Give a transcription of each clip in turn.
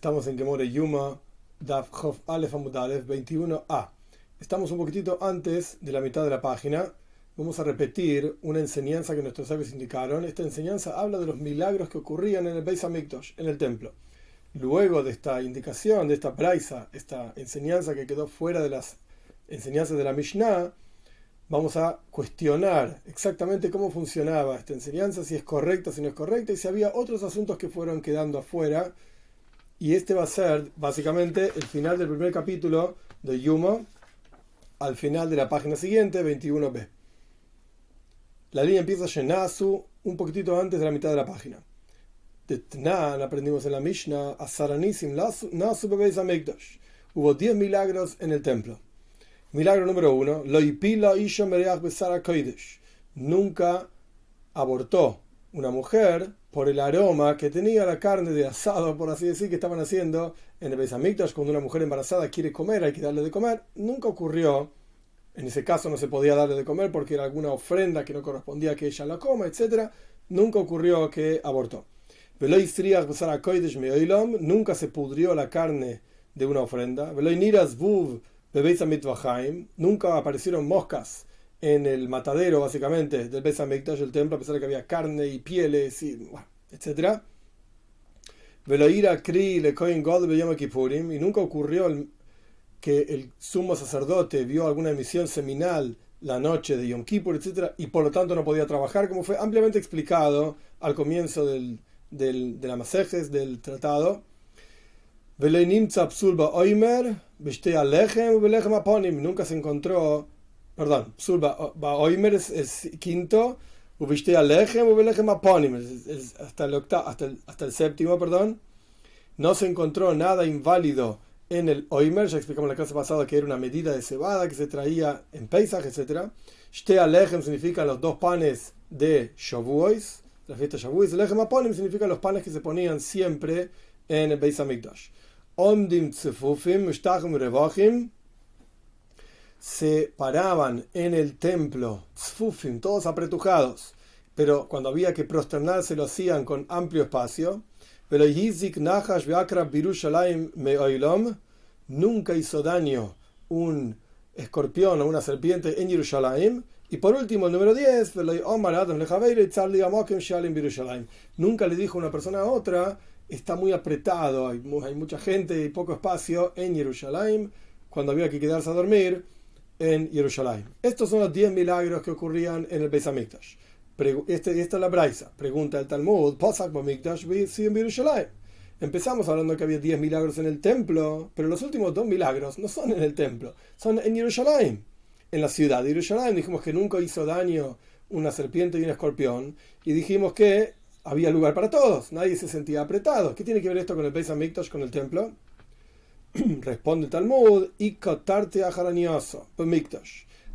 Estamos en Gemore Yuma, Daf Chof Aleph Amud Aleph 21a. Estamos un poquitito antes de la mitad de la página. Vamos a repetir una enseñanza que nuestros sabios indicaron. Esta enseñanza habla de los milagros que ocurrían en el Beis Hamikdash, en el templo. Luego de esta indicación, de esta braisa, esta enseñanza que quedó fuera de las enseñanzas de la Mishnah, vamos a cuestionar exactamente cómo funcionaba esta enseñanza, si es correcta, si no es correcta, y si había otros asuntos que fueron quedando afuera. Y este va a ser básicamente el final del primer capítulo de Yuma, al final de la página siguiente, 21b. La línea empieza Shenasu un poquitito antes de la mitad de la página. De Tnan aprendimos en la Mishnah, Asaranisim Nasu Bebeis Hamikdash. Hubo 10 milagros en el templo. Milagro número 1, Loipila Isha Mereach Besara Kodesh. Nunca abortó una mujer por el aroma que tenía la carne de asado, por así decir, que estaban haciendo en el Beis Hamikdash. Cuando una mujer embarazada quiere comer, hay que darle de comer. Nunca ocurrió, en ese caso no se podía darle de comer porque era alguna ofrenda que no correspondía a que ella la coma, etc. Nunca ocurrió que abortó. Nunca se pudrió la carne de una ofrenda. Nunca aparecieron moscas en el matadero, básicamente, del Beis Hamikdash, el templo, a pesar de que había carne y pieles, y, etc. Y nunca ocurrió que el sumo sacerdote vio alguna emisión seminal la noche de Yom Kippur, etc., y por lo tanto no podía trabajar, como fue ampliamente explicado al comienzo de la Masejes, del tratado. Nunca se encontró, perdón, Psul Ba'oimer es quinto, hasta el séptimo, perdón. No se encontró nada inválido en el Oimer, ya explicamos en la clase pasada que era una medida de cebada que se traía en Pesach, etc. Shte Alechem significa los dos panes de Shavuos, la fiesta de Shavuos. Lechem Aponim significa los panes que se ponían siempre en el Beis Hamikdash. Omdim Tzefufim, Shtachim Revachim, se paraban en el templo, Tzfufim, todos apretujados, pero cuando había que prosternarse lo hacían con amplio espacio. Pero Yizik Nahash Beakrab Birushalayim Meoilom, nunca hizo daño un escorpión o una serpiente en Yerushalayim. Y por último, el número 10, nunca le dijo una persona a otra, está muy apretado, hay mucha gente y poco espacio en Yerushalayim, cuando había que quedarse a dormir en Yerushalayim. Estos son los 10 milagros que ocurrían en el Beis Hamikdash. Esta es la braisa. Pregunta el Talmud, empezamos hablando que había 10 milagros en el templo, pero los últimos 2 milagros no son en el templo, son en Yerushalayim, en la ciudad de Yerushalayim. Dijimos que nunca hizo daño una serpiente y un escorpión, y dijimos que había lugar para todos, nadie se sentía apretado. ¿Qué tiene que ver esto con el Beis Hamikdash, con el templo? Responde el Talmud,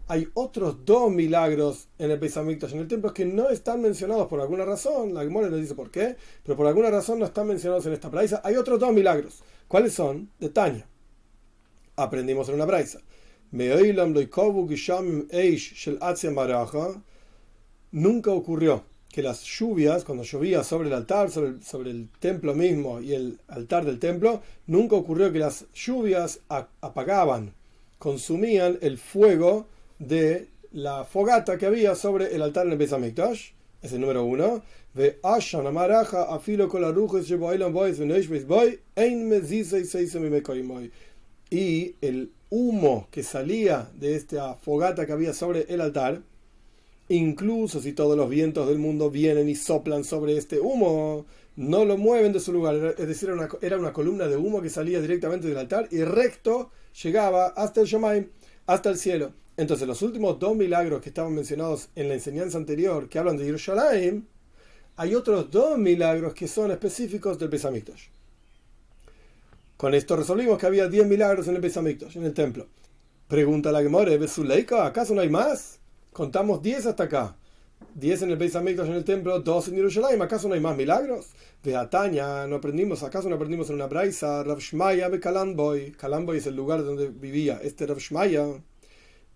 hay otros 2 milagros en el Beis Hamikdash, en el templo, que no están mencionados por alguna razón. La Gemara nos dice por qué, pero por alguna razón no están mencionados en esta braisa. Hay otros 2 milagros. ¿Cuáles son? De Tanya. Aprendimos en una braisa. Nunca ocurrió que las lluvias, cuando llovía sobre el altar, sobre el templo mismo y el altar del templo, nunca ocurrió que las lluvias apagaban, consumían el fuego de la fogata que había sobre el altar en el Beis Hamikdash. Es el número 1. Y el humo que salía de esta fogata que había sobre el altar, incluso si todos los vientos del mundo vienen y soplan sobre este humo, no lo mueven de su lugar. Es decir, era una columna de humo que salía directamente del altar y recto llegaba hasta el Shamaim, hasta el cielo. Entonces, los últimos 2 milagros que estaban mencionados en la enseñanza anterior, que hablan de Yerushalayim, hay otros 2 milagros que son específicos del Beis Hamikdash. Con esto resolvimos que había 10 milagros en el Beis Hamikdash, en el templo. Pregunta la Gemara, ¿Besuleika? ¿Acaso no hay más? Contamos 10 hasta acá. 10 en el Beis Hamikdash, en el templo, 2 en Yerushalayim. ¿Acaso no hay más milagros? De Atanya, ¿acaso no aprendimos en una braisa? Rav Shmaya be Kalanboy. Kalanboy es el lugar donde vivía este Rav Shmaya.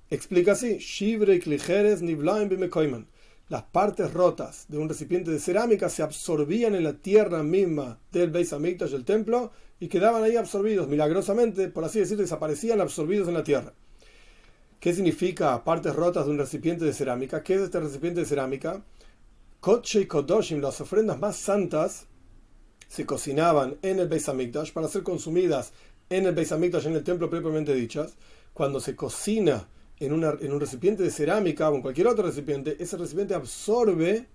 Explica así: Shivrei klijeres niblaim b'mekoiman. Las partes rotas de un recipiente de cerámica se absorbían en la tierra misma del Beis Hamikdash, del templo, y quedaban ahí absorbidos, milagrosamente, por así decirlo, desaparecían absorbidos en la tierra. ¿Qué significa partes rotas de un recipiente de cerámica? ¿Qué es este recipiente de cerámica? Kodesh Kodoshim, las ofrendas más santas, se cocinaban en el Beis Hamikdash para ser consumidas en el Beis Hamikdash, en el templo propiamente dichas. Cuando se cocina en un recipiente de cerámica o en cualquier otro recipiente, ese recipiente absorbe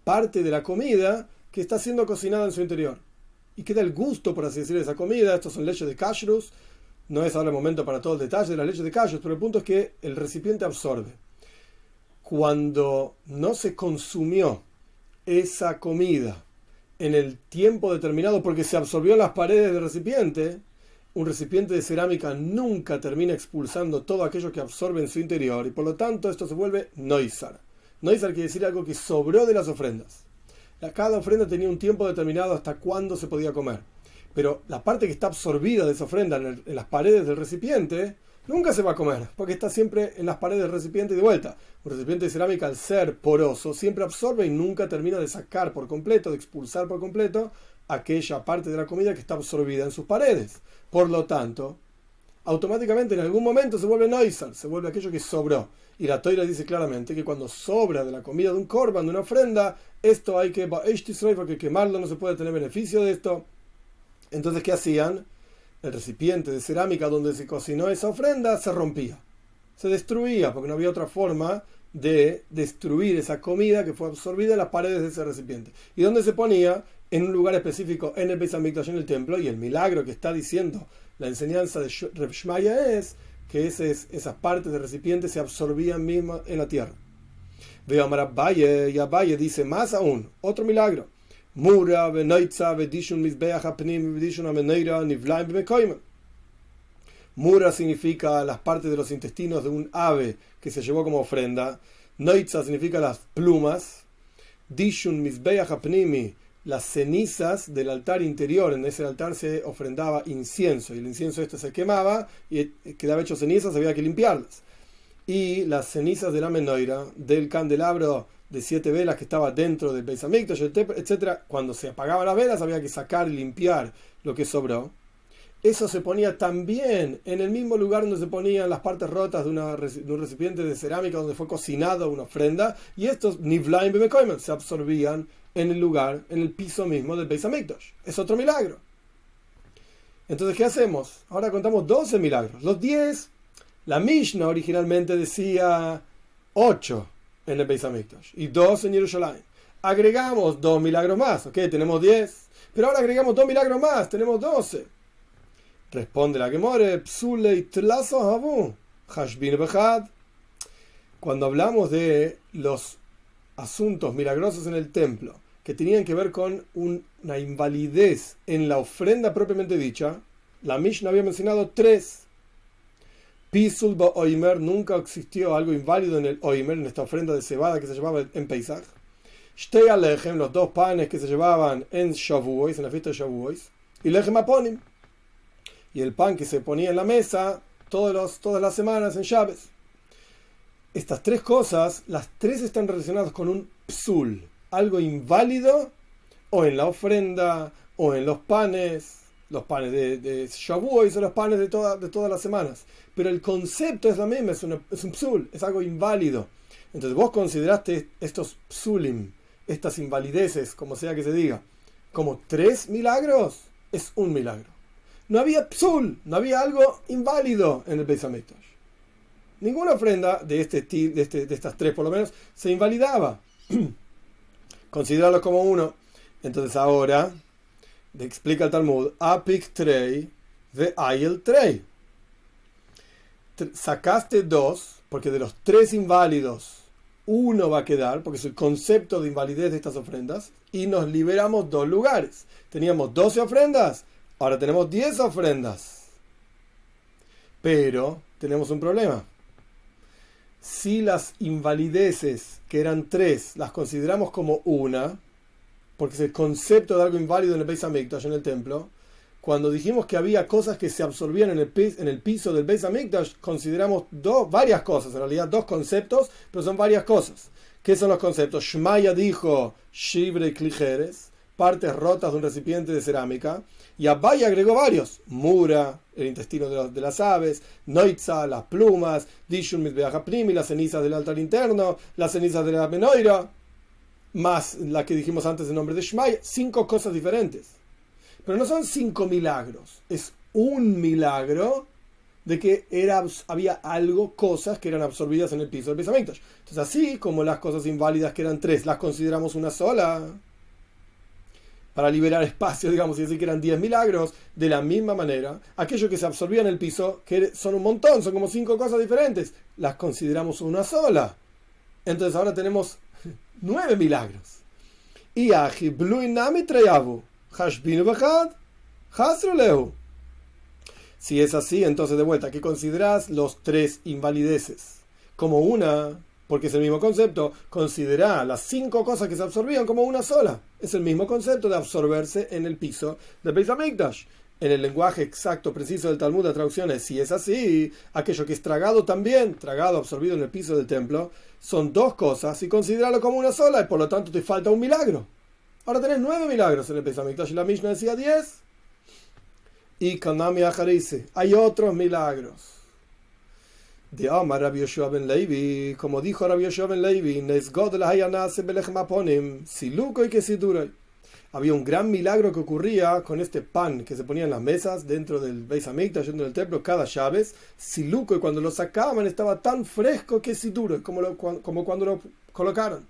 parte de la comida que está siendo cocinada en su interior. Y queda el gusto, por así decirlo, de esa comida. Estos son leyes de kashrus. No es ahora el momento para todo el detalle de las leyes de kashrus, pero el punto es que el recipiente absorbe. Cuando no se consumió esa comida en el tiempo determinado porque se absorbió en las paredes del recipiente, un recipiente de cerámica nunca termina expulsando todo aquello que absorbe en su interior y por lo tanto esto se vuelve noisar. Noisar quiere decir algo que sobró de las ofrendas. Cada ofrenda tenía un tiempo determinado hasta cuándo se podía comer. Pero la parte que está absorbida de esa ofrenda en las paredes del recipiente nunca se va a comer, porque está siempre en las paredes del recipiente y de vuelta. Un recipiente de cerámica, al ser poroso, siempre absorbe y nunca termina de sacar por completo, de expulsar por completo aquella parte de la comida que está absorbida en sus paredes. Por lo tanto, automáticamente en algún momento se vuelve noisar, se vuelve aquello que sobró. Y la Toira dice claramente que cuando sobra de la comida de un korban, de una ofrenda, esto hay que quemarlo, no se puede tener beneficio de esto. Entonces, ¿qué hacían? El recipiente de cerámica donde se cocinó esa ofrenda se rompía, se destruía, porque no había otra forma de destruir esa comida que fue absorbida en las paredes de ese recipiente. ¿Y dónde se ponía? En un lugar específico, en el Beis Hamikdash, en el templo. Y el milagro que está diciendo la enseñanza de Reb Shmaya es que esas partes del recipiente se absorbían mismas en la tierra. Veo a Abaye, y Abaye dice más aún, otro milagro. Mura, Benoitza, Vedishun Mizbeach Apnim, Vedishun Ameneira, Nivlaim Bemekoim. Mura significa las partes de los intestinos de un ave que se llevó como ofrenda. Noitza significa las plumas. Dishun Mizbeach Apnimi, las cenizas del altar interior. En ese altar se ofrendaba incienso y el incienso se quemaba y quedaba hecho cenizas, había que limpiarlas. Y las cenizas de la menorá, del candelabro de 7 velas que estaba dentro del Beis Hamikdash, etc. Cuando se apagaban las velas había que sacar y limpiar lo que sobró. Eso se ponía también en el mismo lugar donde se ponían las partes rotas de un recipiente de cerámica donde fue cocinado una ofrenda, y estos nivlaim bemekoimen se absorbían en el lugar, en el piso mismo del Beis Hamikdash. Es otro milagro. Entonces, ¿qué hacemos? Ahora contamos 12 milagros. Los 10, la Mishnah originalmente decía 8 en el Beis Hamikdash y 2 en Jerusalén. Agregamos 2 milagros más, ok, tenemos 10. Pero ahora agregamos 2 milagros más, tenemos 12. Responde la Gemore, Psulei Tlaso Havu, Hashbin Bechad. Cuando hablamos de los asuntos milagrosos en el templo, que tenían que ver con una invalidez en la ofrenda propiamente dicha, la Mishnah había mencionado 3. Pisul ba oimer, nunca existió algo inválido en el oimer, en esta ofrenda de cebada que se llevaba en Pesach. Shtei alechem, los 2 panes que se llevaban en Shavuos, en la fiesta de Shavuos, y lechem aponim, y el pan que se ponía en la mesa todas las semanas en Shabbat. Estas 3 cosas, las 3 están relacionadas con un psul, algo inválido, o en la ofrenda, o en los panes de Shavuos, o los panes de todas las semanas. Pero el concepto es la misma, es un psul, es algo inválido. Entonces vos consideraste estos psulim, estas invalideces, como sea que se diga, como 3 milagros, es un milagro. No había psul, no había algo inválido en el Beis Hamikdash. Ninguna ofrenda de estas 3 por lo menos se invalidaba. Considerarlo como uno. Entonces ahora explica el Talmud, apik trei ve ayel trei. Sacaste 2, porque de los 3 inválidos, uno va a quedar, porque es el concepto de invalidez de estas ofrendas, y nos liberamos 2 lugares. Teníamos 12 ofrendas, ahora tenemos 10 ofrendas. Pero tenemos un problema. Si las invalideces, que eran 3, las consideramos como una, porque es el concepto de algo inválido en el Beis Hamikdash, en el templo, cuando dijimos que había cosas que se absorbían en el piso del Beis Hamikdash, consideramos varias cosas, en realidad 2 conceptos, pero son varias cosas. ¿Qué son los conceptos? Shmaya dijo Shivrei Klicheres, partes rotas de un recipiente de cerámica. Y Abai agregó varios: Mura, el intestino de las aves; Noitza, las plumas; Dishun Mizbeach HaPnimi, las cenizas del altar interno; las cenizas de la Menoira, más la que dijimos antes en nombre de Shmai. 5 cosas diferentes. Pero no son 5 milagros, es un milagro de que había algo, cosas que eran absorbidas en el piso del Beis Hamikdash. Entonces, así como las cosas inválidas que eran 3 las consideramos una sola para liberar espacio, digamos, y decir que eran 10 milagros, de la misma manera, aquello que se absorbía en el piso, que son un montón, son como 5 cosas diferentes, las consideramos una sola. Entonces ahora tenemos 9 milagros. Y Aji Blui Nami Trayavu Hashbinu Bechad Hasrolehu. Si es así, entonces de vuelta, ¿qué consideras los 3 invalideces? Como una, porque es el mismo concepto, considera las 5 cosas que se absorbían como una sola. Es el mismo concepto de absorberse en el piso del Beis Hamikdash. En el lenguaje exacto, preciso del Talmud, la traducción es: si es así, aquello que es tragado también, tragado, absorbido en el piso del templo, son 2 cosas y considerarlo como una sola, y por lo tanto te falta un milagro. Ahora tenés 9 milagros en el Beis Hamikdash y la Mishnah decía 10. Y Kanami Ajarise, hay otros milagros. De Amar Rabbi Yoshua ben Levi, como dijo Rabbi Yoshua ben Levi, Nesgod la Hayanase Belechem Aponim, Siluko y Kesiduroi. Había un gran milagro que ocurría con este pan que se ponía en las mesas dentro del Beis Hamikdash, dentro del templo, cada Shabbos. Siluko, y cuando lo sacaban estaba tan fresco que Siduroi, como cuando lo colocaron.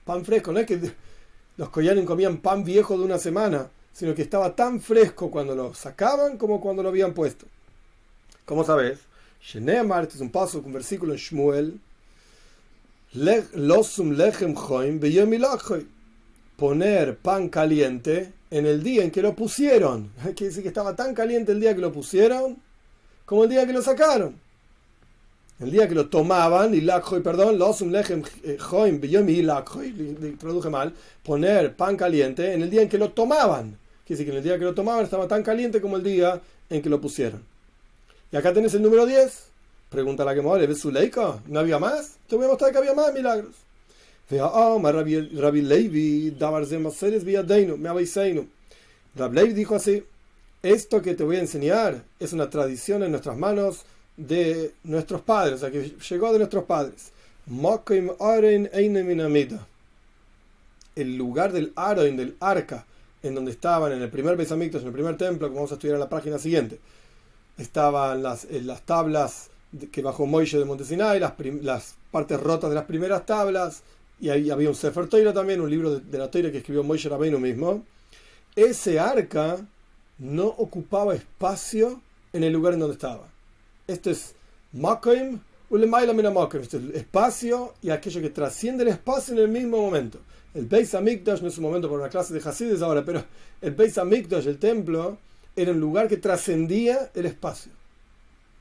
Pan fresco, no es que los koyanim comían pan viejo de una semana, sino que estaba tan fresco cuando lo sacaban como cuando lo habían puesto. ¿Cómo sabes? Sheneamar, este es un paso, un versículo en Shmuel. Losum lechem choim beyom ilachoi. Poner pan caliente en el día en que lo pusieron. Quiere decir que estaba tan caliente el día que lo pusieron como el día que lo sacaron. El día que lo tomaban, ilachoi, perdón, losum lechem choim beyom ilachoi, traduje mal, poner pan caliente en el día en que lo tomaban. Quiere decir que en el día que lo tomaban estaba tan caliente como el día en que lo pusieron. Y acá tenés el número 10. Pregunta la que me ¿ves su leica? ¿No había más? Te voy a mostrar que había más milagros. Rabbi Levi, Rabbi Levi dijo así: esto que te voy a enseñar es una tradición en nuestras manos de nuestros padres, o sea, que llegó de nuestros padres. El lugar del Aron, del arca, en donde estaban en el primer Beis Hamikdash, en el primer templo, como vamos a estudiar en la página siguiente, estaban las tablas que bajó Moishe de Monte Sinai, las partes rotas de las primeras tablas, y ahí había un Sefer Torah también, un libro de la Torah que escribió Moishe Rabbeinu mismo. Ese arca no ocupaba espacio en el lugar en donde estaba. Esto es Makoim ulemaila mina Makoim, esto es el espacio y aquello que trasciende el espacio en el mismo momento. El Beis Hamikdash no es un momento por una clase de Hasides ahora, pero el Beis Hamikdash, el templo, era un lugar que trascendía el espacio.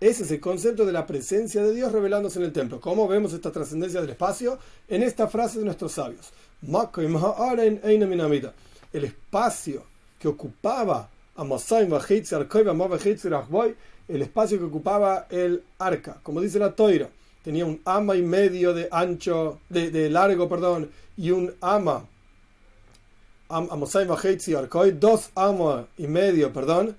Ese es el concepto de la presencia de Dios revelándose en el templo. ¿Cómo vemos esta trascendencia del espacio? En esta frase de nuestros sabios. El espacio que ocupaba el espacio que ocupaba el arca, como dice la Toira, tenía un ama y medio de ancho, de largo, perdón, y un ama, dos ama y medio, perdón,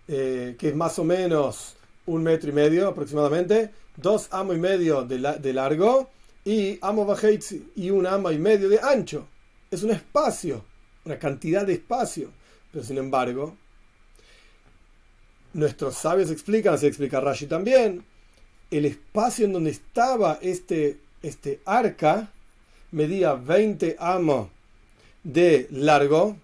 que es más o menos 1,5 metros aproximadamente, 2 amos y medio de largo y amo bajeitzi y 1 ama y medio de ancho. Es un espacio, una cantidad de espacio, pero sin embargo nuestros sabios explican, así explica Rashi también, el espacio en donde estaba este arca medía 20 amos de largo,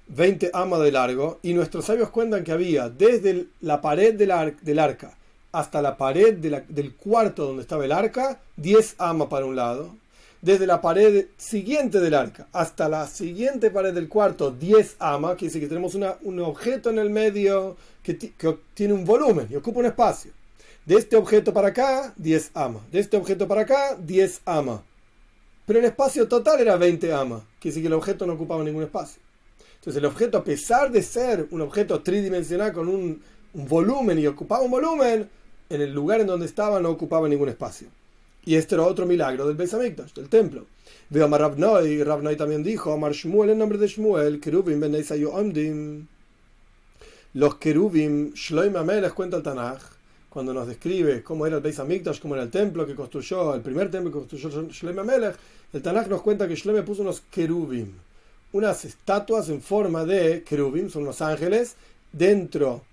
20 amas de largo, y nuestros sabios cuentan que había desde la pared del arca hasta la pared del cuarto donde estaba el arca, 10 amas para un lado, desde la pared siguiente del arca hasta la siguiente pared del cuarto, 10 amas, quiere decir que tenemos un objeto en el medio que tiene un volumen y ocupa un espacio. De este objeto para acá, 10 amas. De este objeto para acá, 10 amas. Pero el espacio total era 20 amas, quiere decir que el objeto no ocupaba ningún espacio. Entonces el objeto, a pesar de ser un objeto tridimensional con un volumen y ocupaba un volumen, en el lugar en donde estaba no ocupaba ningún espacio. Y este era otro milagro del Beis Hamikdash, del templo. Veo a Rav Noi también dijo, Amar Shmuel, en nombre de Shmuel, Kerubim ben Neisa Yoamdim. Los Kerubim, Shloime Amelech cuenta el Tanaj, cuando nos describe cómo era el Beis Hamikdash, cómo era el templo que construyó, el primer templo que construyó Shloime Amelech, el Tanaj nos cuenta que Shloime puso unos Kerubim, unas estatuas en forma de Kerubim, son unos ángeles, dentro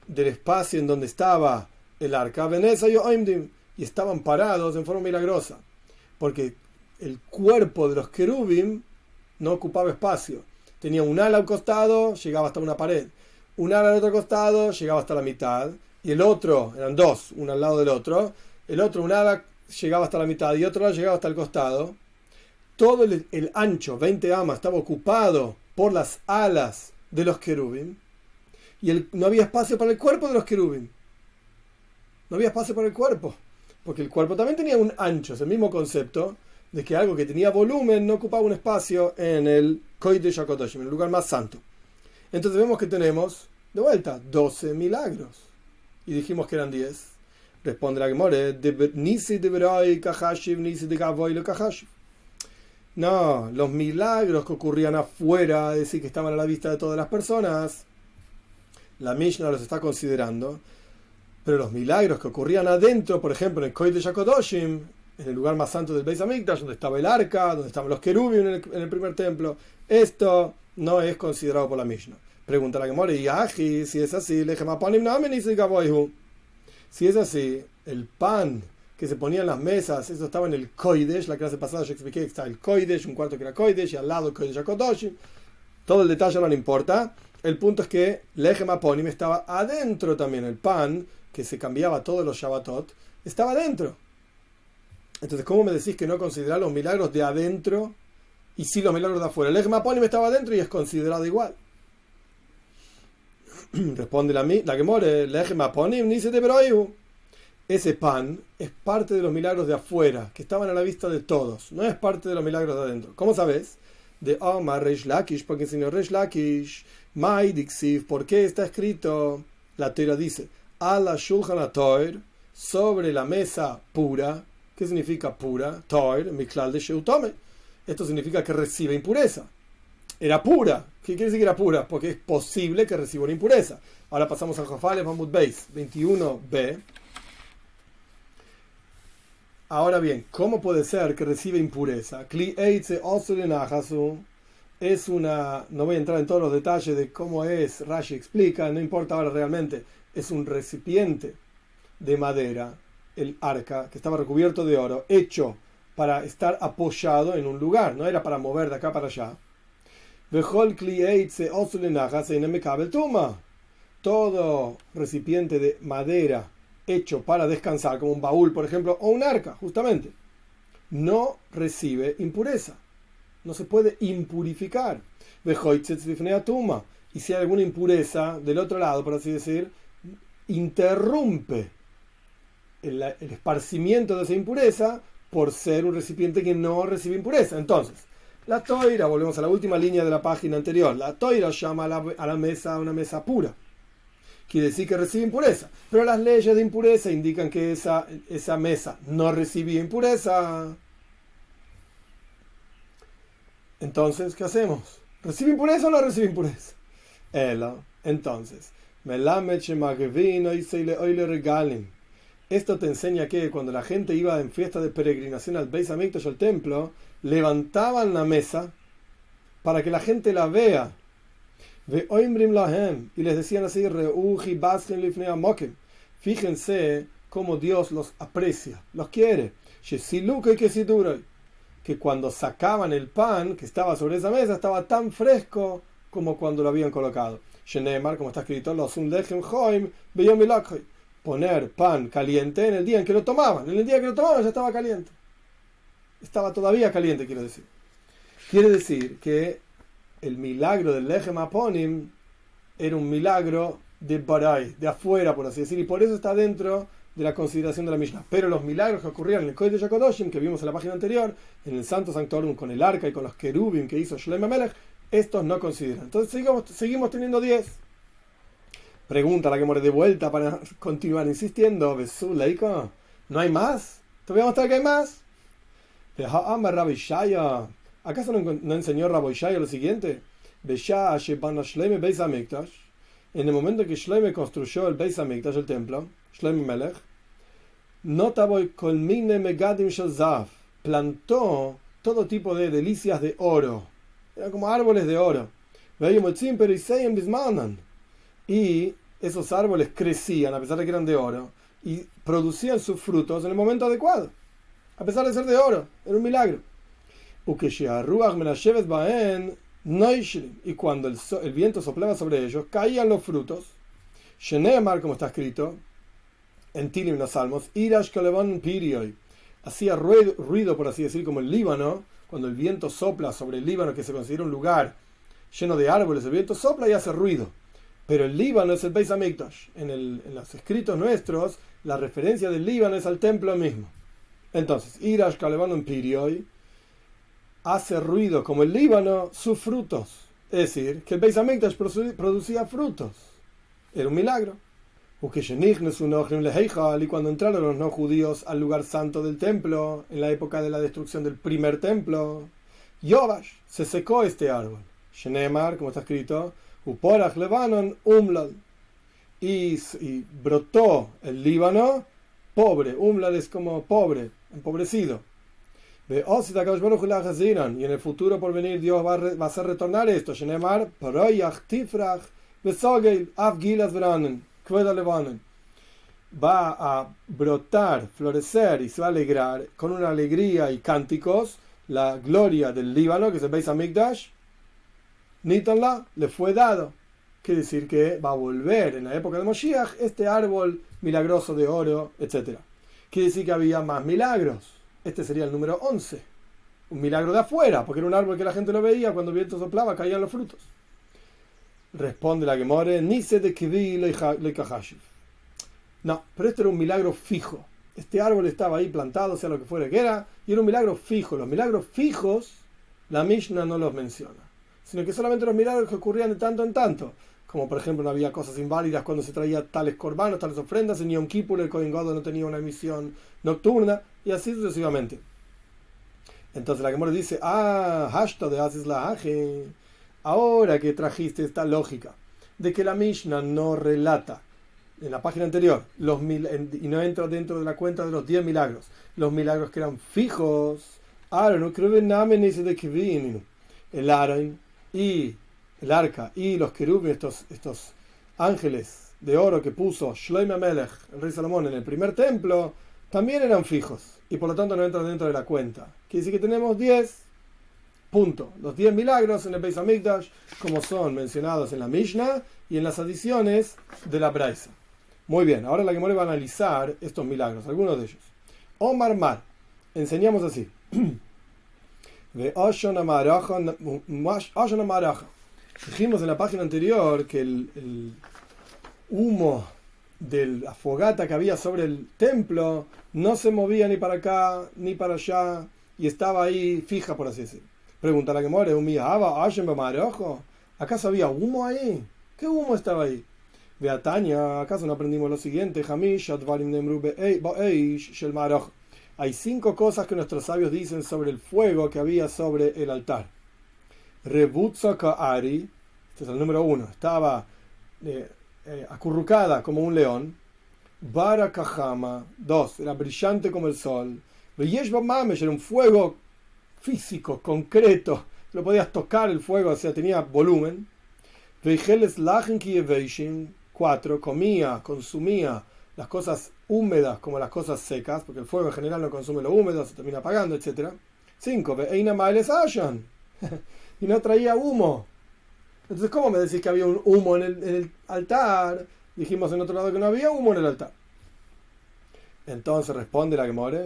del espacio en donde estaba el arca, ben Neisa Yoamdim, y estaban parados en forma milagrosa, porque el cuerpo de los querubim no ocupaba espacio. Tenía un ala al costado, llegaba hasta una pared. Un ala al otro costado, llegaba hasta la mitad. Y el otro, eran dos, uno al lado del otro. El otro, un ala, llegaba hasta la mitad y otro ala llegaba hasta el costado. Todo el ancho, 20 amas, estaba ocupado por las alas de los querubim. Y no había espacio para el cuerpo de los querubim. No había espacio para el cuerpo. Porque el cuerpo también tenía un ancho, es el mismo concepto de que algo que tenía volumen no ocupaba un espacio en el Kodesh HaKodoshim, en el lugar más santo. Entonces vemos que tenemos, de vuelta, 12 milagros. Y dijimos que eran 10. Responde la Gemara, Nisi de Berai Kahashiv, Nisi de Gavoilo Kahashiv. No, los milagros que ocurrían afuera, es decir, que estaban a la vista de todas las personas, la Mishnah los está considerando. Pero los milagros que ocurrían adentro, por ejemplo, en el Kodesh HaKodoshim, en el lugar más santo del Beis Hamikdash, donde estaba el arca, donde estaban los querubim en el primer templo, esto no es considerado por la Mishnah. Pregunta la Gemara, y Aji, si es así, si es así, el pan que se ponía en las mesas, eso estaba en el Kodesh, la clase pasada yo expliqué que está el Kodesh, un cuarto que era Kodesh, y al lado el Kodesh HaKodoshim, todo el detalle no le importa, el punto es que Lechem Aponim estaba adentro también, el pan que se cambiaba todos los Shabbatot, estaba adentro. Entonces, ¿cómo me decís que no considerar los milagros de adentro y sí los milagros de afuera? El Lechem Aponim estaba adentro y es considerado igual. Responde la Gemara, Lechem Aponim ni se te beroihu. Ese pan es parte de los milagros de afuera, que estaban a la vista de todos. No es parte de los milagros de adentro. ¿Cómo sabes? De Omar Reish Lakish, porque el señor Reish Lakish, Mai Dixiv, ¿por qué está escrito? La Torah dice, Ala Shulchan HaToir, sobre la mesa pura. ¿Qué significa pura? Toir, Miklal de Sheutome. Esto significa que recibe impureza. Era pura. ¿Qué quiere decir que era pura? Porque es posible que reciba una impureza. Ahora pasamos al Jofales Bamut Beis, 21b. Ahora bien, ¿cómo puede ser que recibe impureza? Kli Eitze Osule Nahasu. Es una... No voy a entrar en todos los detalles de cómo es. Rashi explica, no importa ahora realmente. Es un recipiente de madera, el arca, que estaba recubierto de oro, hecho para estar apoyado en un lugar, no era para mover de acá para allá. Todo recipiente de madera hecho para descansar, como un baúl, por ejemplo, o un arca, justamente, no recibe impureza, no se puede impurificar. Y si hay alguna impureza del otro lado, por así decir, interrumpe el esparcimiento de esa impureza por ser un recipiente que no recibe impureza. Entonces, la Toira, volvemos a la última línea de la página anterior, la Toira llama a la mesa una mesa pura. Quiere decir que recibe impureza. Pero las leyes de impureza indican que esa mesa no recibía impureza. Entonces, ¿qué hacemos? ¿Recibe impureza o no recibe impureza? Entonces, esto te enseña que cuando la gente iba en fiesta de peregrinación al Beis Hamikdash, al templo, levantaban la mesa para que la gente la vea. Y les decían así, fíjense cómo Dios los aprecia, los quiere. Que cuando sacaban el pan que estaba sobre esa mesa, estaba tan fresco como cuando lo habían colocado. Como está escrito, poner pan caliente en el día en que lo tomaban. En el día que lo tomaban ya estaba caliente. Estaba todavía caliente, quiero decir. Quiere decir que el milagro del Lechem Aponim era un milagro de Barai, de afuera, por así decir, y por eso está dentro de la consideración de la Mishnah. Pero los milagros que ocurrieron en el Kodesh HaKodoshim, que vimos en la página anterior, en el Santo Sanctorum, con el arca y con los querubim que hizo Shlomo Amelech, estos no consideran. Entonces seguimos teniendo 10. Pregunta la que muere de vuelta para continuar insistiendo. ¿No hay más? Te voy a mostrar que hay más. ¿Acaso no enseñó Rabbi Shaya lo siguiente? En el momento que Shloime construyó el Beis Hamikdash, el templo, Shloime Melech, plantó todo tipo de delicias de oro. Eran como árboles de oro. Y esos árboles crecían, a pesar de que eran de oro, y producían sus frutos en el momento adecuado, a pesar de ser de oro. Era un milagro. Y cuando el viento soplaba sobre ellos, caían los frutos. Sheneemar, como está escrito en Tilim, los Salmos, Irash Kalevan Pirioi, hacía ruido, por así decir, como el Líbano. Cuando el viento sopla sobre el Líbano, que se considera un lugar lleno de árboles, el viento sopla y hace ruido. Pero el Líbano es el Beis Hamikdash. En los escritos nuestros, la referencia del Líbano es al templo mismo. Entonces, Irash Kalevan Pirioi hace ruido como el Líbano sus frutos. Es decir, que el Beis Hamikdash producía frutos. Era un milagro. Y cuando entraron los no judíos al lugar santo del templo, en la época de la destrucción del primer templo, Yovash, se secó este árbol. Shenemar, como está escrito, Uporach Lebanon Umlal. Y brotó el Líbano pobre. Umlal es como pobre, empobrecido. Y en el futuro por venir Dios va a hacer retornar esto. Shenemar, Paroyach Tifrach Besogel Avgilas Veranen. Va a brotar, florecer y se va a alegrar con una alegría y cánticos la gloria del Líbano, que es el Beis Hamikdash. Nitanla le fue dado. Quiere decir que va a volver en la época de Moshiach este árbol milagroso de oro, etc. Quiere decir que había más milagros. Este sería el número 11. Un milagro de afuera, porque era un árbol que la gente lo veía, cuando el viento soplaba caían los frutos. Responde la Gemara, Nise de Kivi Leikahashiv. No, pero este era un milagro fijo. Este árbol estaba ahí plantado, sea lo que fuera que era, y era un milagro fijo. Los milagros fijos, la Mishnah no los menciona, sino que solamente los milagros que ocurrían de tanto en tanto. Como por ejemplo, no había cosas inválidas cuando se traía tales corbanos, tales ofrendas, en Yom Kippur el Kohen Gadol no tenía una emisión nocturna, y así sucesivamente. Entonces la Gemara dice, hashta de Aziz la Aje. Ahora que trajiste esta lógica de que la Mishnah no relata en la página anterior y no entra dentro de la cuenta de los 10 milagros, los milagros que eran fijos, Aaron, el Aaron y el arca y los querubim, estos ángeles de oro que puso Shloime Melech, el rey Salomón, en el primer templo, también eran fijos y por lo tanto no entran dentro de la cuenta. Quiere decir que tenemos 10. Punto. Los 10 milagros en el Beis Hamikdash, como son mencionados en la Mishnah y en las adiciones de la Braisa. Muy bien, ahora la Gemara va a analizar estos milagros, algunos de ellos. Omar Mar, enseñamos así. Dijimos en la página anterior que el humo de la fogata que había sobre el templo no se movía ni para acá ni para allá y estaba ahí fija, por así decirlo. Pregunta la Gemara, ¿acaso había humo ahí? ¿Qué humo estaba ahí? Beataña, ¿acaso no aprendimos lo siguiente? Hay 5 cosas que nuestros sabios dicen sobre el fuego que había sobre el altar. Rebutza Ka'ari, este es el número 1, estaba acurrucada como un león. Bara Kahama, 2, era brillante como el sol. Veyeshba Mamesh, era un fuego físico, concreto, lo podías tocar el fuego, o sea, tenía volumen. 4, consumía las cosas húmedas como las cosas secas, porque el fuego en general no consume lo húmedo, se termina apagando, etc. 5, y no traía humo. Entonces, ¿cómo me decís que había un humo en el altar? Dijimos en otro lado que no había humo en el altar. Entonces responde la Gemara,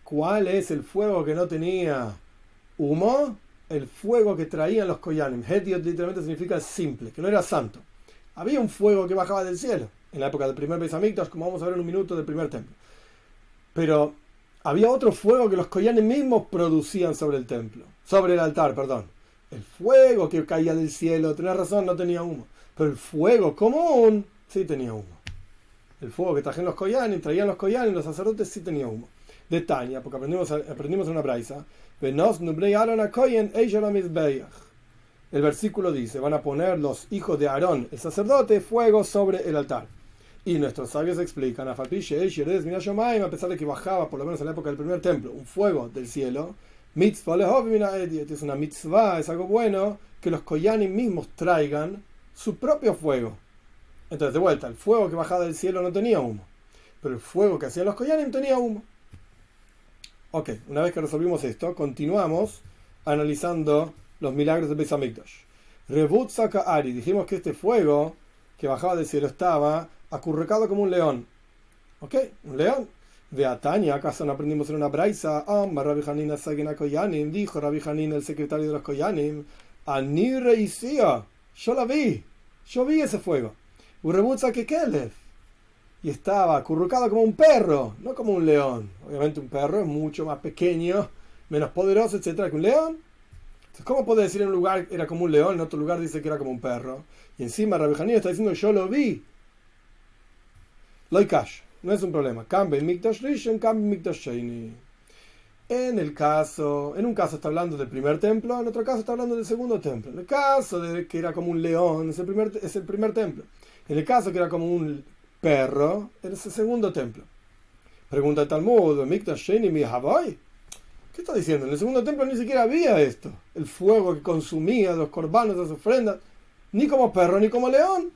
¿cuál es el fuego que no tenía humo? El fuego que traían los koyanim. Hediot literalmente significa simple, que no era santo. Había un fuego que bajaba del cielo en la época del primer Beis Hamikdash, como vamos a ver en un minuto del primer templo. Pero había otro fuego que los koyanim mismos producían sobre el templo, sobre el altar, perdón. El fuego que caía del cielo, tenés razón, no tenía humo. Pero el fuego común sí tenía humo. El fuego que traían los koyanim, los sacerdotes sí tenía humo. De Tania, porque aprendimos en una braisa. El versículo dice, van a poner los hijos de Aarón, el sacerdote, fuego sobre el altar. Y nuestros sabios explican, a pesar de que bajaba, por lo menos en la época del primer templo, un fuego del cielo, es una mitzvah, es algo bueno, que los koyanim mismos traigan su propio fuego. Entonces, de vuelta, el fuego que bajaba del cielo no tenía humo, pero el fuego que hacían los koyanim tenía humo. Ok, una vez que resolvimos esto, continuamos analizando los milagros de Beis Hamikdash. Rebut Saka Ari, dijimos que este fuego que bajaba del cielo estaba acurrucado como un león. Ok, un león. De Atania, ¿acaso no aprendimos en una braisa? Rabbi Hanina Sagina Koyanim, dijo Rabbi Hanina, el secretario de los Koyanim, Ani Reisía, yo vi ese fuego. Rebut Saka Kelev. Y estaba acurrucado como un perro, no como un león. Obviamente un perro es mucho más pequeño, menos poderoso, etcétera, que un león. Entonces, ¿cómo puede decir en un lugar era como un león, en otro lugar dice que era como un perro? Y encima Rabbi Hanina está diciendo yo lo vi. Loikash, no es un problema. Cambia Mikdash Rishon, cambia Mikdash Sheini. En un caso está hablando del primer templo, en otro caso está hablando del segundo templo. En el caso de que era como un león, es el primer templo. En el caso que era como un perro, es el segundo templo. Pregunta el Talmud, Mikdash Sheini mi Havai. ¿Qué está diciendo? En el segundo templo ni siquiera había esto. El fuego que consumía los corbanos, las ofrendas, ni como perro ni como león.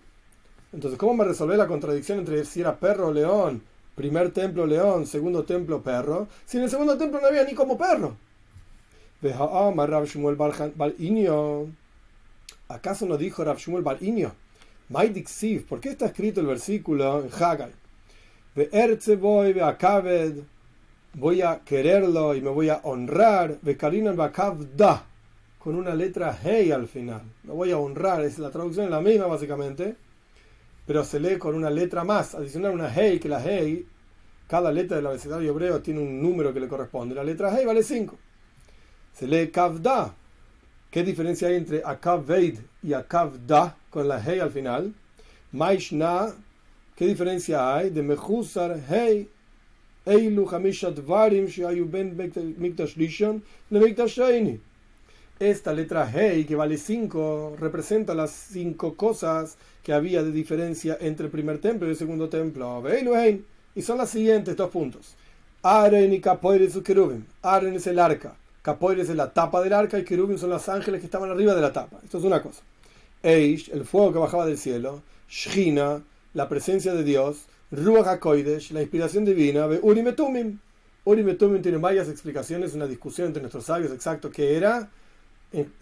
Entonces, ¿cómo me resolvé la contradicción entre si era perro o león? Primer templo león, segundo templo perro. Si en el segundo templo no había ni como perro. ¿Acaso no dijo Rav Shmuel bar Inyo? ¿Por qué está escrito el versículo en Haggai? Voy a quererlo y me voy a honrar. Con una letra Hey al final. Me voy a honrar. La traducción es la misma básicamente, pero se lee con una letra más, adicional una Hey, que la Hey, cada letra del abecedario hebreo tiene un número que le corresponde. La letra Hey vale 5. Se lee Kavda. ¿Qué diferencia hay entre Akaved y Akavda con la Hey al final? Maishna. ¿Qué diferencia hay de Mechusar Hey? Eilu Hamishat Varim Shayu Ben Mikdash Rishon le Mikdash Sheini. Esta letra Hey, que vale 5, representa las 5 cosas que había de diferencia entre el primer templo y el segundo templo. Y son las siguientes 2 puntos. Aren y Kapoires y Kerubim. Aren es el arca. Kapoires es la tapa del arca y Kerubim son los ángeles que estaban arriba de la tapa. Esto es una cosa. Eish, el fuego que bajaba del cielo. Shchina, la presencia de Dios. Ruach HaKodesh, la inspiración divina. Urim et Tumim. Urim et Tumim tiene varias explicaciones, una discusión entre nuestros sabios exacto qué era.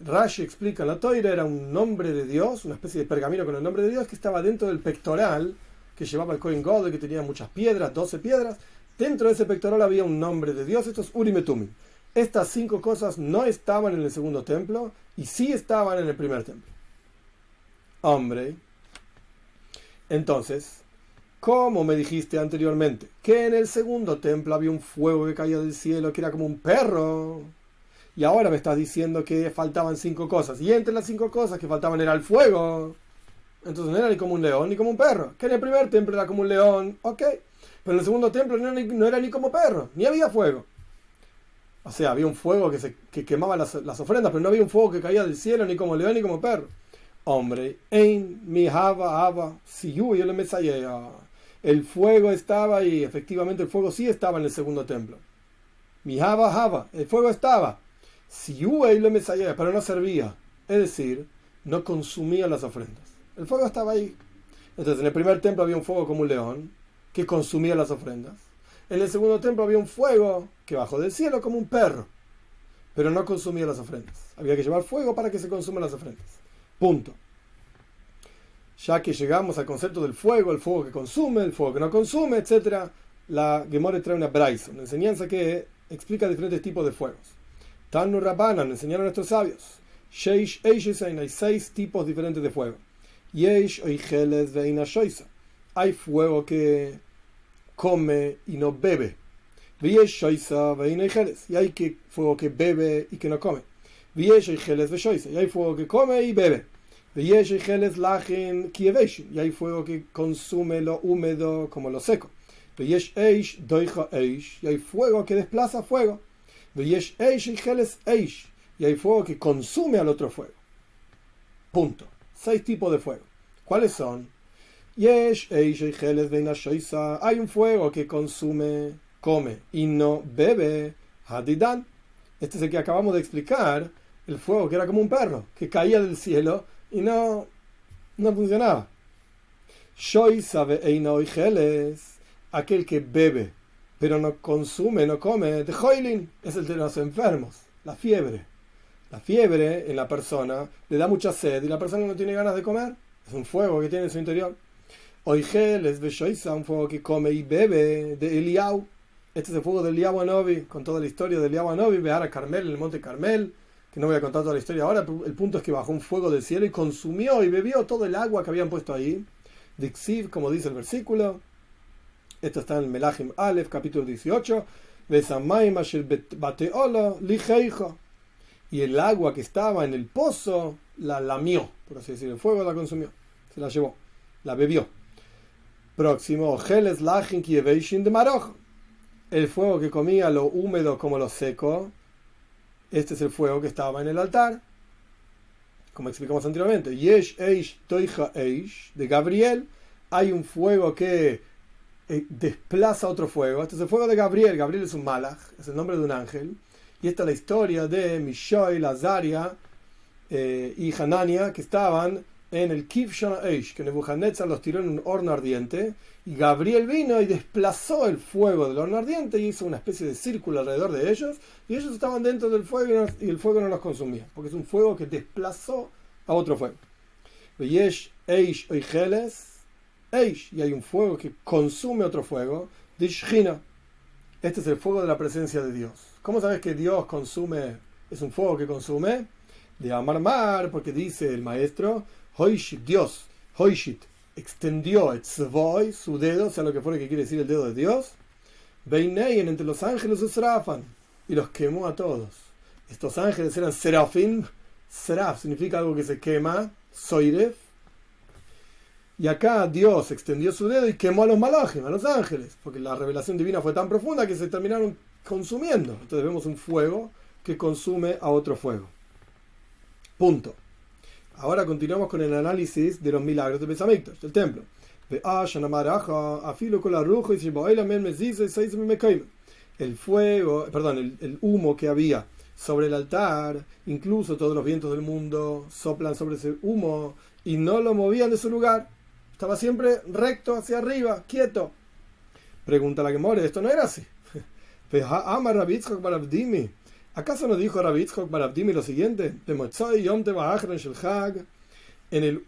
Rashi explica en la Toira, era un nombre de Dios, una especie de pergamino con el nombre de Dios que estaba dentro del pectoral que llevaba el Kohen Gadol, que tenía muchas piedras, 12 piedras. Dentro de ese pectoral había un nombre de Dios. Esto es Urim et Tumim. Estas 5 cosas no estaban en el segundo templo y sí estaban en el primer templo. Hombre, entonces, ¿cómo me dijiste anteriormente que en el segundo templo había un fuego que caía del cielo que era como un perro? Y ahora me estás diciendo que faltaban 5 cosas. Y entre las 5 cosas que faltaban era el fuego. Entonces no era ni como un león ni como un perro. Que en el primer templo era como un león, ok. Pero en el segundo templo no era ni como perro, ni había fuego. O sea, había un fuego que quemaba las ofrendas, pero no había un fuego que caía del cielo ni como león ni como perro. Hombre, ein mi hava, si yo le mesayea. El fuego estaba ahí, efectivamente el fuego sí estaba en el segundo templo. Mi hava, el fuego estaba. Si lo mesayea, pero no servía. Es decir, no consumía las ofrendas. El fuego estaba ahí. Entonces, en el primer templo había un fuego como un león que consumía las ofrendas. En el segundo templo había un fuego que bajó del cielo como un perro, pero no consumía las ofrendas. Había que llevar fuego para que se consuman las ofrendas. Punto. Ya que llegamos al concepto del fuego, el fuego que consume, el fuego que no consume, etc., la Gemara trae una braisa, una enseñanza que explica diferentes tipos de fuegos. Tanu Rabbanan, enseñaron a nuestros sabios. Hay 6 tipos diferentes de fuego. Hay fuego que come y no bebe. Y hay fuego que bebe y que no come. Y hay fuego que come y bebe. Y hay fuego que consume lo húmedo como lo seco. Y hay fuego que desplaza fuego. Y hay fuego que consume al otro fuego. Punto. 6 tipos de fuego. ¿Cuáles son? Hay un fuego que consume, come y no bebe. Hadidan. Este es el que acabamos de explicar. El fuego que era como un perro, que caía del cielo y no funcionaba. Aquel que bebe, pero no consume, no come. De Hoilin es el de los enfermos. La fiebre. La fiebre en la persona le da mucha sed y la persona no tiene ganas de comer. Es un fuego que tiene en su interior. Oigeles Beshoisa, un fuego que come y bebe, de Eliau. Este es el fuego de Eliau Anobi, con toda la historia de Eliau Anobi, Behar a Carmel, en el monte Carmel, que no voy a contar toda la historia ahora. El punto es que bajó un fuego del cielo y consumió y bebió todo el agua que habían puesto ahí. Dixiv, como dice el versículo. Esto está en Melachim Aleph, capítulo 18. Y el agua que estaba en el pozo la lamió, por así decir, el fuego la consumió, se la llevó, la bebió. Próximo, Geles Lachin Kieveishin de Maroj. El fuego que comía lo húmedo como lo seco. Este es el fuego que estaba en el altar, como explicamos anteriormente. Yesh Eish Toija Eish de Gabriel. Hay un fuego que desplaza otro fuego. Este es el fuego de Gabriel. Gabriel es un malach, es el nombre de un ángel. Y esta es la historia de Mishael, Azaria y Hanania, que estaban en el Kivshon Eish, que Nebuchadnezzar los tiró en un horno ardiente, y Gabriel vino y desplazó el fuego del horno ardiente y hizo una especie de círculo alrededor de ellos, y ellos estaban dentro del fuego y el fuego no los consumía, porque es un fuego que desplazó a otro fuego. Yesh Eish Oigeles Eish, y hay un fuego que consume otro fuego, de Shechina. Este es el fuego de la presencia de Dios. ¿Cómo sabes que Dios consume? Es un fuego que consume de Amar, porque dice el maestro, Hoishit, Dios, Hoishit, extendió Etzvoy, su dedo, sea lo que fuera que quiere decir el dedo de Dios, Beineyen, entre los ángeles de Serafan, y los quemó a todos. Estos ángeles eran Serafim. Seraf significa algo que se quema, Soiref. Y acá Dios extendió su dedo y quemó a los malachim, a los ángeles, porque la revelación divina fue tan profunda que se terminaron consumiendo. Entonces vemos un fuego que consume a otro fuego. Punto. Ahora continuamos con el análisis de los milagros de Beis Hamikdash, del templo. El fuego, perdón, el humo que había sobre el altar, incluso todos los vientos del mundo soplan sobre ese humo y no lo movían de su lugar. Estaba siempre recto hacia arriba, quieto. Pregunta la Gemara, esto no era así. ¿Acaso no dijo Rabbi Yitzchok bar Abdimi lo siguiente? En el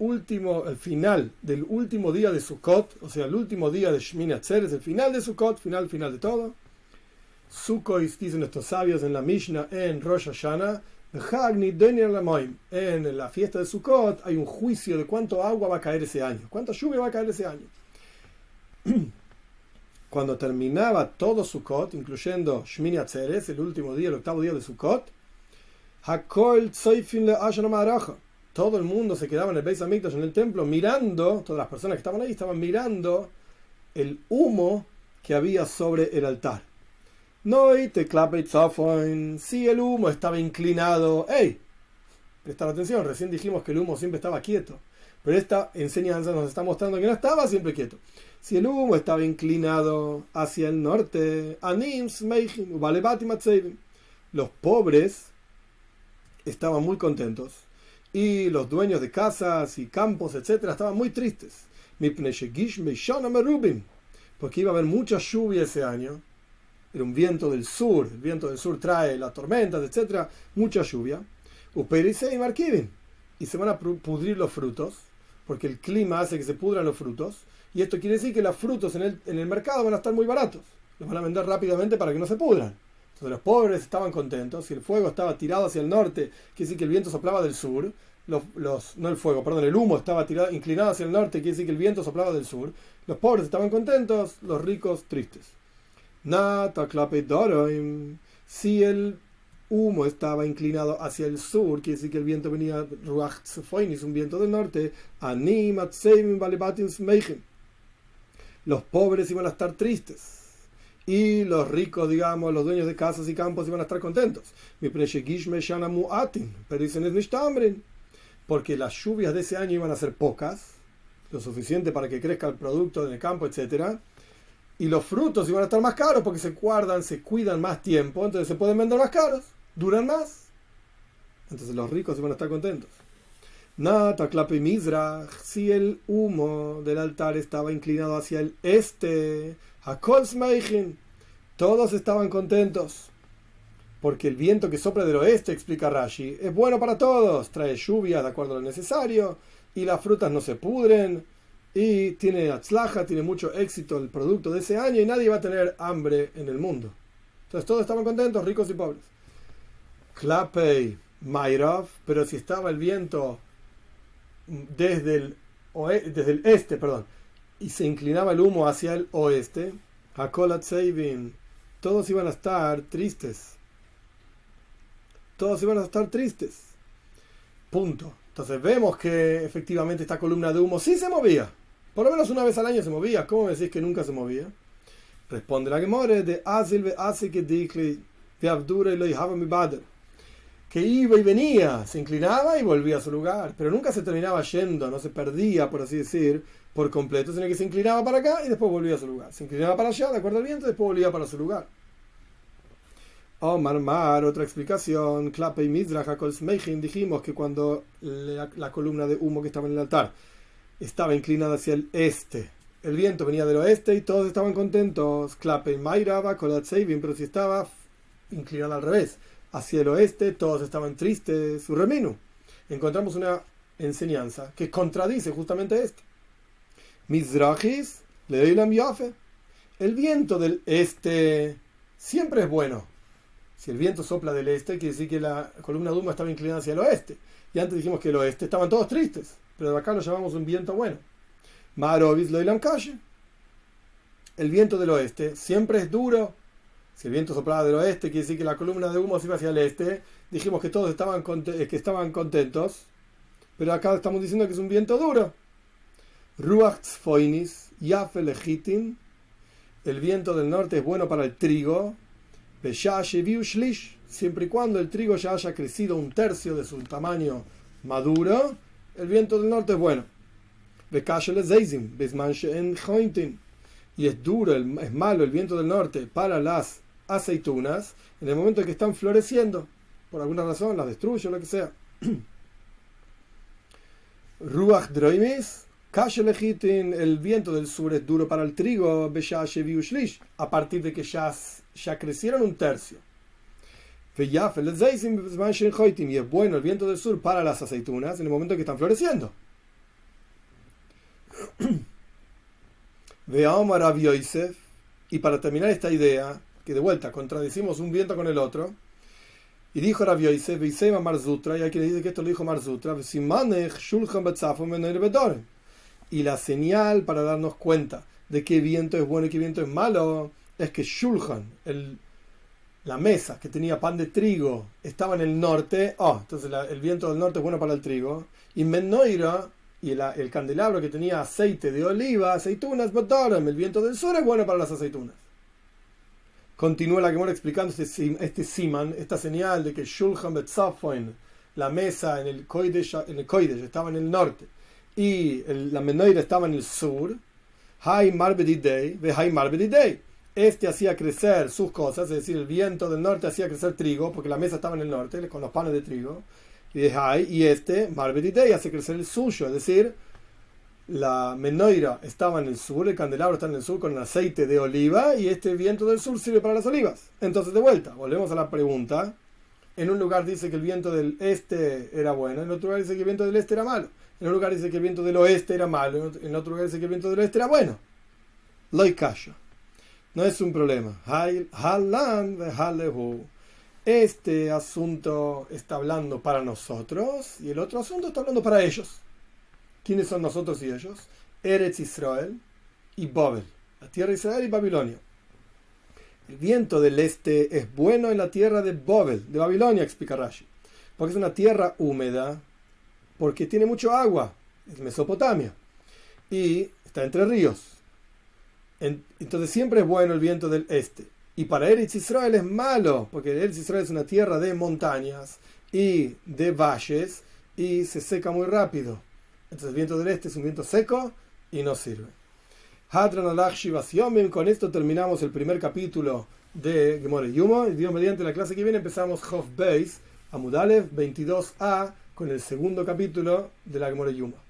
final del último día de Sukkot, o sea, el último día de Shmini Atzeres, el final de Sukkot, final de todo. Sukkot, dicen estos sabios en la Mishnah, en Rosh Hashanah, en la fiesta de Sukkot hay un juicio de cuánto agua va a caer ese año, cuánta lluvia va a caer ese año. Cuando terminaba todo Sukkot, incluyendo Shmini Atzeres, el último día, el octavo día de Sukkot, todo el mundo se quedaba en el Beis Hamikdash, en el templo, mirando, todas las personas que estaban ahí estaban mirando el humo que había sobre el altar. Si el humo estaba inclinado, presta atención, recién dijimos que el humo siempre estaba quieto, pero esta enseñanza nos está mostrando que no estaba siempre quieto. Si el humo estaba inclinado hacia el norte, los pobres estaban muy contentos y los dueños de casas y campos, etcétera, estaban muy tristes, porque iba a haber mucha lluvia ese año. Era un viento del sur, el viento del sur trae las tormentas, etcétera, mucha lluvia. Y se van a pudrir los frutos, porque el clima hace que se pudran los frutos, y esto quiere decir que los frutos en el mercado van a estar muy baratos, los van a vender rápidamente para que no se pudran. Entonces los pobres estaban contentos, si el fuego estaba tirado hacia el norte, quiere decir que el viento soplaba del sur, el humo estaba inclinado hacia el norte, quiere decir que el viento soplaba del sur, los pobres estaban contentos, los ricos tristes. Si el humo estaba inclinado hacia el sur, quiere decir que el viento venía Ruach Tzefoinis, un viento del norte, Anim Atzevim Balebatim Smeichim. Los pobres iban a estar tristes y los ricos, digamos, los dueños de casas y campos iban a estar contentos. Pero dicen, porque las lluvias de ese año iban a ser pocas, lo suficiente para que crezca el producto en el campo, etcétera, y los frutos iban a estar más caros porque se guardan, se cuidan más tiempo, entonces se pueden vender más caros, duran más, entonces los ricos iban a estar contentos. Nata Klape Mizrach, si el humo del altar estaba inclinado hacia el este, Hakol Smeichin, todos estaban contentos, porque el viento que sopla del oeste, explica Rashi, es bueno para todos, trae lluvias de acuerdo a lo necesario, y las frutas no se pudren, y tiene atzlaja, tiene mucho éxito el producto de ese año, y nadie va a tener hambre en el mundo. Entonces todos estaban contentos, ricos y pobres. Klapei Mairav, pero si estaba el viento desde el este, y se inclinaba el humo hacia el oeste, Hakolat Seivin, todos iban a estar tristes. Todos iban a estar tristes. Punto. Entonces vemos que efectivamente esta columna de humo sí se movía. Por lo menos una vez al año se movía. ¿Cómo me decís que nunca se movía? Responde la Gemara de Azil ve Asik Dikli ve Abdura y lo dejaba mi bader. Que iba y venía, se inclinaba y volvía a su lugar, pero nunca se terminaba yendo, no se perdía, por así decir, por completo, sino que se inclinaba para acá y después volvía a su lugar. Se inclinaba para allá, de acuerdo al viento, y después volvía para su lugar. Mar, otra explicación, Klape y Mizrach Hakol Smeichin, dijimos que cuando la columna de humo que estaba en el altar estaba inclinada hacia el este, el viento venía del oeste y todos estaban contentos, Klape y Mairava Kolat Seivin, pero si estaba inclinada al revés, hacia el oeste, todos estaban tristes, su reminu. Encontramos una enseñanza que contradice justamente esto. Mizrachis leilam yafe. El viento del este siempre es bueno. Si el viento sopla del este, quiere decir que la columna de humo estaba inclinada hacia el oeste. Y antes dijimos que el oeste estaban todos tristes, pero acá lo llamamos un viento bueno. Marovis leilam kashe. El viento del oeste siempre es duro. Si el viento soplaba del oeste, quiere decir que la columna de humo se iba hacia el este. Dijimos que todos estaban contentos, pero acá estamos diciendo que es un viento duro. Ruach Tzfoinis, Yafe Legitim. El viento del norte es bueno para el trigo. Siempre y cuando el trigo ya haya crecido un tercio de su tamaño maduro, el viento del norte es bueno. Y es duro, es malo el viento del norte para las aceitunas en el momento en que están floreciendo. Por alguna razón las destruye o lo que sea. Ruach Droimis, Kashe Legitin, el viento del sur es duro para el trigo, a partir de que ya crecieron un tercio. Y es bueno el viento del sur para las aceitunas en el momento en que están floreciendo. Veamos a Rav Yosef, y para terminar esta idea, que de vuelta contradecimos un viento con el otro, y dijo Rav Yosef, Beisema Marzutra, y hay quien dice que esto lo dijo Marzutra, y la señal para darnos cuenta de qué viento es bueno y qué viento es malo, es que Shulchan, la mesa que tenía pan de trigo, estaba en el norte, entonces el viento del norte es bueno para el trigo, y Mennoira, y el candelabro que tenía aceite de oliva, aceitunas, el viento del sur es bueno para las aceitunas. Continúa la Gemara explicando este siman, esta señal de que Shulchan Betzafoin, la mesa en el Kodesh estaba en el norte y la Mennoira estaba en el sur. Hay Marbedidei, ve Hay Marbedidei. Este hacía crecer sus cosas, es decir, el viento del norte hacía crecer trigo, porque la mesa estaba en el norte con los panes de trigo. Y este, Marbedidei, hace crecer el suyo, es decir, la Mennoira estaba en el sur, el candelabro está en el sur con el aceite de oliva, y este viento del sur sirve para las olivas. Entonces, de vuelta, volvemos a la pregunta. En un lugar dice que el viento del este era bueno, en otro lugar dice que el viento del este era malo. En un lugar dice que el viento del oeste era malo, en otro lugar dice que el viento del oeste era bueno. Loikasha. No es un problema. Este asunto está hablando para nosotros y el otro asunto está hablando para ellos. ¿Quiénes son nosotros y ellos? Eretz Israel y Babel, la tierra de Israel y Babilonia. El viento del este es bueno en la tierra de Bovel, de Babilonia, explica Rashi, porque es una tierra húmeda, porque tiene mucho agua, es Mesopotamia, y está entre ríos. Entonces siempre es bueno el viento del este. Y para Eretz Israel es malo, porque Eretz Israel es una tierra de montañas y de valles, y se seca muy rápido. Entonces el viento del este es un viento seco y no sirve. Hadran alach shivas yomim. Con esto terminamos el primer capítulo de Gemore Yumo. Y Dios mediante, la clase que viene empezamos Chof Beis, Amud Aleph 22a, con el segundo capítulo de la Gemore Yumo.